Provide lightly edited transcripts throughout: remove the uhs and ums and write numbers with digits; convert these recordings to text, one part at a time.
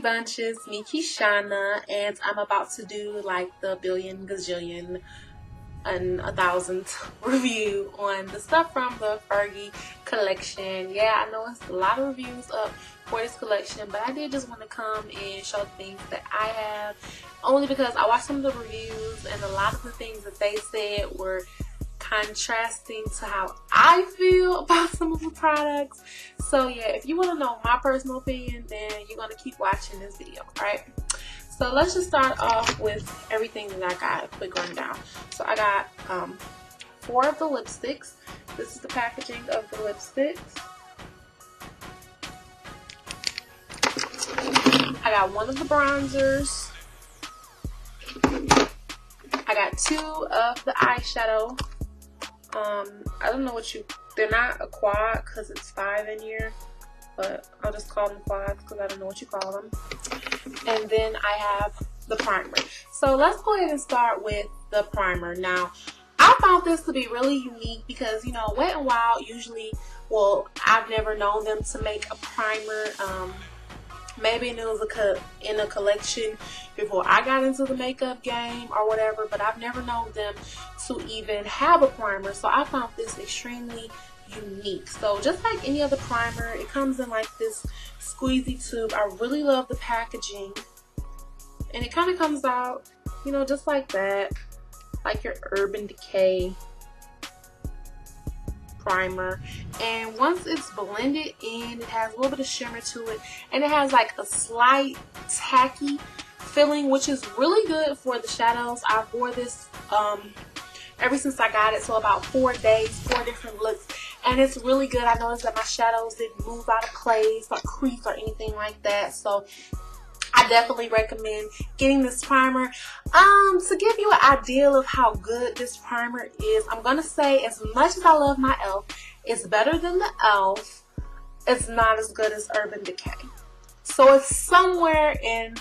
Bunches, me Keshawna, and I'm about to do like the billion gazillion and 1,000th review on the stuff from the Fergie collection. Yeah, I know it's a lot of reviews up for this collection, but I did just want to come and show the things that I have, only because I watched some of the reviews and a lot of the things that they said were contrasting to how I feel about some of the products. So yeah, if you want to know my personal opinion, then you're going to keep watching this video, right? So let's just start off with everything that I got, a quick rundown. So I got 4 of the lipsticks. This is the packaging of the lipsticks. I got 1 of the bronzers. I got 2 of the eyeshadow. I don't know what they're not a quad because it's 5 in here, but I'll just call them quads because I don't know what you call them. And then I have the primer. So let's go ahead and start with the primer. Now, I found this to be really unique because, you know, Wet n Wild usually, well, I've never known them to make a primer. Maybe it was in a collection before I got into the makeup game or whatever, but I've never known them to even have a primer. So I found this extremely unique. So just like any other primer, it comes in like this squeezy tube. I really love the packaging, and it kind of comes out, you know, just like that, like your Urban Decay primer. And once it's blended in, it has a little bit of shimmer to it, and it has like a slight tacky feeling, which is really good for the shadows. I wore this ever since I got it, so about 4 days, 4 different looks, and it's really good. I noticed that my shadows didn't move out of place or crease or anything like that, so I definitely recommend getting this primer. To give you an idea of how good this primer is, I'm gonna say, as much as I love my e.l.f., it's better than the e.l.f., it's not as good as Urban Decay. So it's somewhere in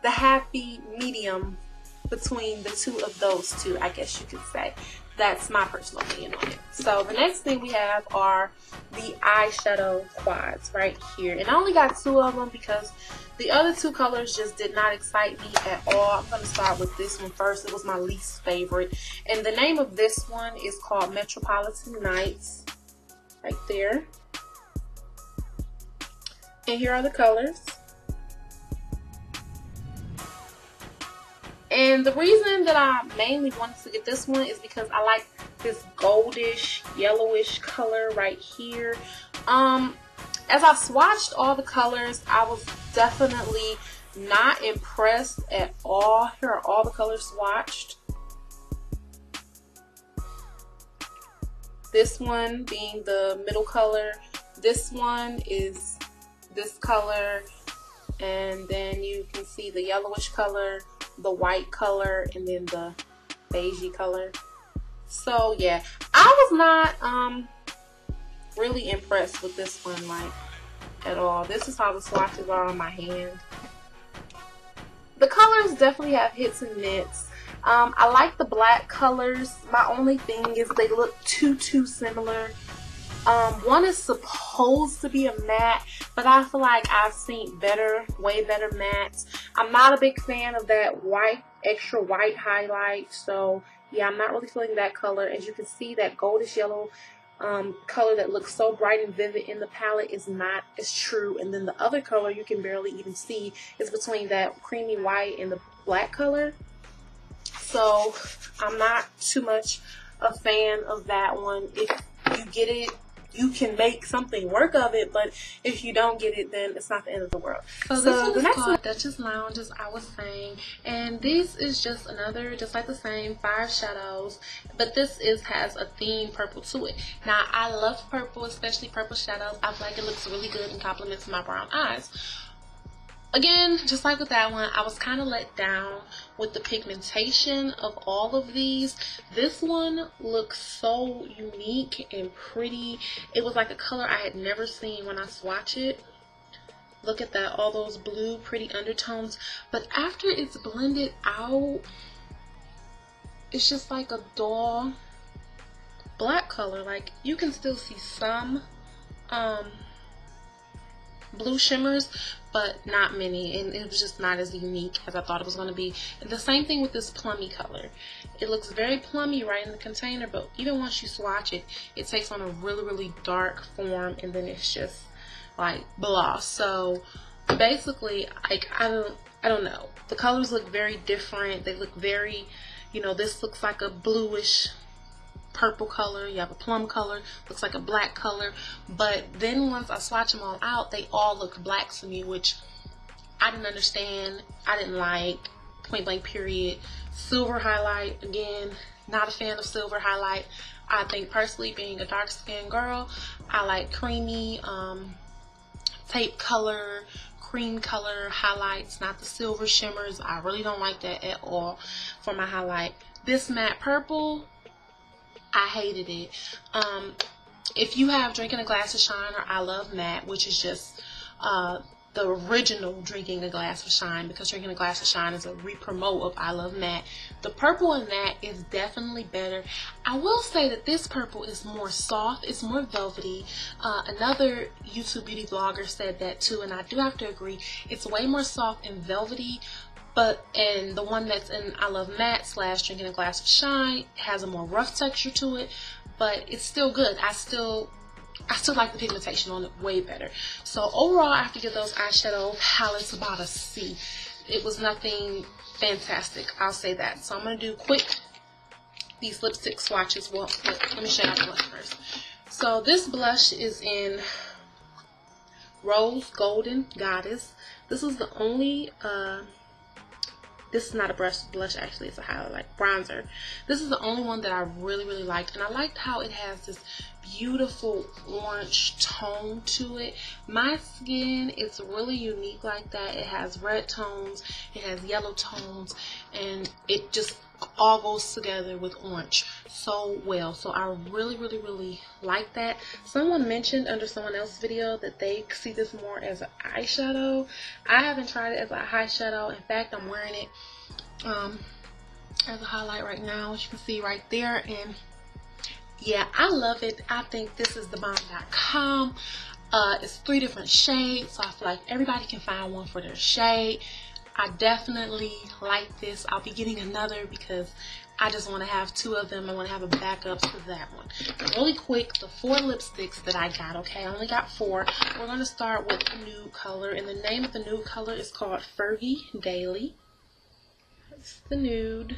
the happy medium between the two of those two, I guess you could say. That's my personal opinion on it. So the next thing we have are the eyeshadow quads right here. And I only got 2 of them because the other 2 colors just did not excite me at all. I'm going to start with this one first. It was my least favorite. And the name of this one is called Metropolitan Nights. Right there. And here are the colors. And the reason that I mainly wanted to get this one is because I like this goldish, yellowish color right here. As I swatched all the colors, I was definitely not impressed at all. Here are all the colors swatched. This one being the middle color. This one is this color. And then you can see the yellowish color, the white color, and then the beigey color. So yeah, I was not really impressed with this one, like, at all. This is how the swatches are on my hand. The colors definitely have hits and miss. I like the black colors. My only thing is they look too similar. One is supposed to be a matte, but I feel like I've seen better, way better mattes. I'm not a big fan of that white, extra white highlight, so yeah, I'm not really feeling that color. As you can see, that goldish yellow color that looks so bright and vivid in the palette is not as true. And then the other color you can barely even see is between that creamy white and the black color. So I'm not too much a fan of that one. If you get it, you can make something work of it, but if you don't get it, then it's not the end of the world. So this one is called Duchess Lounge, as I was saying, and this is just another, just like the same, 5 shadows, but this has a theme purple to it. Now, I love purple, especially purple shadows. I feel like it looks really good and complements my brown eyes. Again, just like with that one, I was kind of let down with the pigmentation of all of these. This one looks so unique and pretty. It was like a color I had never seen when I swatch it. Look at that, all those blue pretty undertones. But after it's blended out, it's just like a dull black color. Like, you can still see some blue shimmers, but not many, and it was just not as unique as I thought it was going to be. And the same thing with this plummy color. It looks very plummy right in the container, but even once you swatch it, it takes on a really, really dark form, and then it's just like blah. So basically, like, I don't know. The colors look very different. They look very, you know, this looks like a bluish purple color, you have a plum color, looks like a black color, but then once I swatch them all out, they all look black to me, which I didn't understand, I didn't like, point blank period. Silver highlight, again, not a fan of silver highlight. I think personally, being a dark skinned girl, I like creamy, tape color, cream color highlights, not the silver shimmers. I really don't like that at all for my highlight. This matte purple, I hated it. If you have Drinking a Glass of Shine or I Love Matte, which is just the original Drinking a Glass of Shine, because Drinking a Glass of Shine is a re-promote of I Love Matte, the purple in that is definitely better. I will say that this purple is more soft, it's more velvety. Another YouTube beauty vlogger said that too, and I do have to agree. It's way more soft and velvety. But and the one that's in I Love Matte / Drinking a Glass of Shine has a more rough texture to it, but it's still good. I still like the pigmentation on it way better. So overall, I have to give those eyeshadow palettes about a C. It was nothing fantastic, I'll say that. So I'm going to do quick these lipstick swatches. Well, let me show you the blush first. So this blush is in Rose Golden Goddess. This is the only this is not a blush, actually, it's a highlight bronzer. This is the only one that I really, really liked, and I liked how it has this beautiful orange tone to it. My skin is really unique like that. It has red tones, it has yellow tones, and it just all goes together with orange so well. So I really, really, really like that. Someone mentioned under someone else's video that they see this more as an eyeshadow. I haven't tried it as an eyeshadow. In fact, I'm wearing it as a highlight right now, as you can see right there. And yeah, I love it. I think this is the bomb.com. It's 3 different shades, so I feel like everybody can find one for their shade. I definitely like this. I'll be getting another because I just want to have 2 of them. I want to have a backup to that one. Really quick, the 4 lipsticks that I got, okay? I only got 4. We're going to start with the nude color, and the name of the nude color is called Fergie Daily. That's the nude.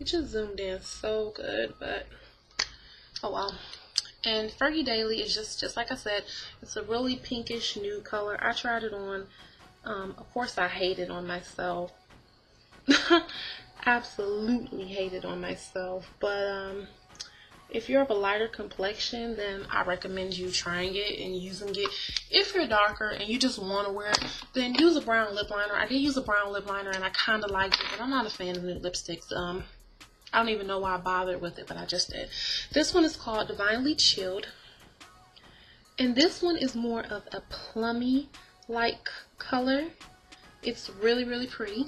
It just zoomed in so good, but oh well. And Fergie Daily is just like I said, it's a really pinkish nude color. I tried it on. Of course, I hate it on myself. Absolutely hate it on myself. But if you're of a lighter complexion, then I recommend you trying it and using it. If you're darker and you just want to wear it, then use a brown lip liner. I did use a brown lip liner and I kind of liked it, but I'm not a fan of nude lipsticks. I don't even know why I bothered with it, but I just did. This one is called Divinely Chilled. And this one is more of a plummy-like color. It's really, really pretty.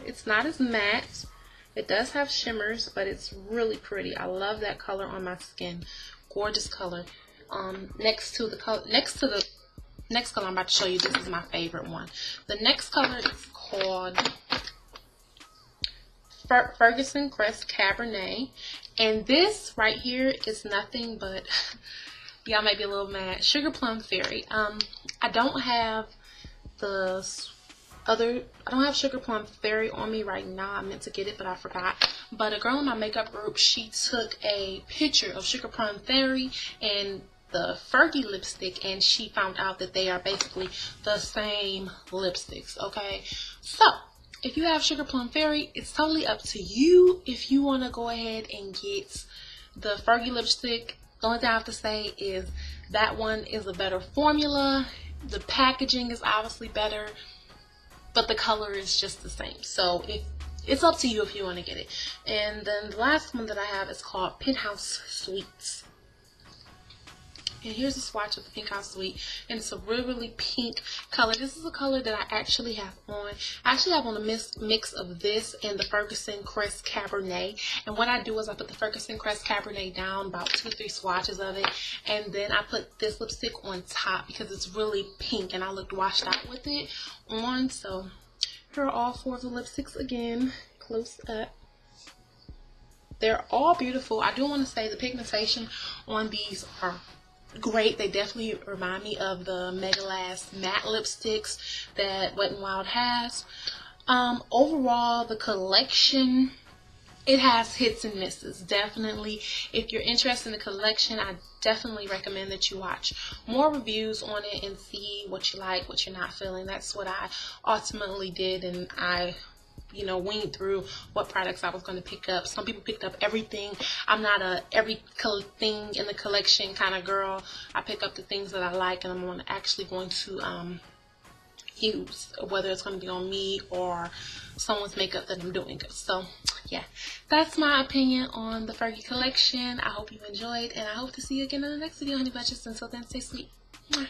It's not as matte. It does have shimmers, but it's really pretty. I love that color on my skin. Gorgeous color. Next color I'm about to show you, this is my favorite one. The next color is called Ferguson Crest Cabernet, and this right here is nothing but y'all might be a little mad, Sugar Plum Fairy. I don't have Sugar Plum Fairy on me right now. I meant to get it, but I forgot. But a girl in my makeup group, she took a picture of Sugar Plum Fairy and the Fergie lipstick, and she found out that they are basically the same lipsticks. Okay, so if you have Sugar Plum Fairy, it's totally up to you if you want to go ahead and get the Fergie lipstick. The only thing I have to say is that one is a better formula. The packaging is obviously better, but the color is just the same. So it's up to you if you want to get it. And then the last one that I have is called Penthouse Suites. And here's a swatch of the Pink House Sweet, and it's a really pink color. This is a color that I actually have on. I actually have on a mix of this and the Fergie Crest Cabernet. And what I do is I put the Fergie Crest Cabernet down, about 2 or 3 swatches of it, and then I put this lipstick on top because it's really pink and I looked washed out with it on. So here are all 4 of the lipsticks again, close up. They're all beautiful. I do want to say the pigmentation on these are great. They definitely remind me of the Mega Last matte lipsticks that Wet n Wild has. Overall, the collection, it has hits and misses. Definitely, if you're interested in the collection, I definitely recommend that you watch more reviews on it and see what you like, what you're not feeling. That's what I ultimately did, and I weaned through what products I was going to pick up. Some people picked up everything. I'm not a every thing in the collection kind of girl. I pick up the things that I like and I'm actually going to use, whether it's going to be on me or someone's makeup that I'm doing. So yeah, that's my opinion on the Fergie collection. I hope you enjoyed, and I hope to see you again in the next video, honey bunches. Until then, stay sweet. Mwah.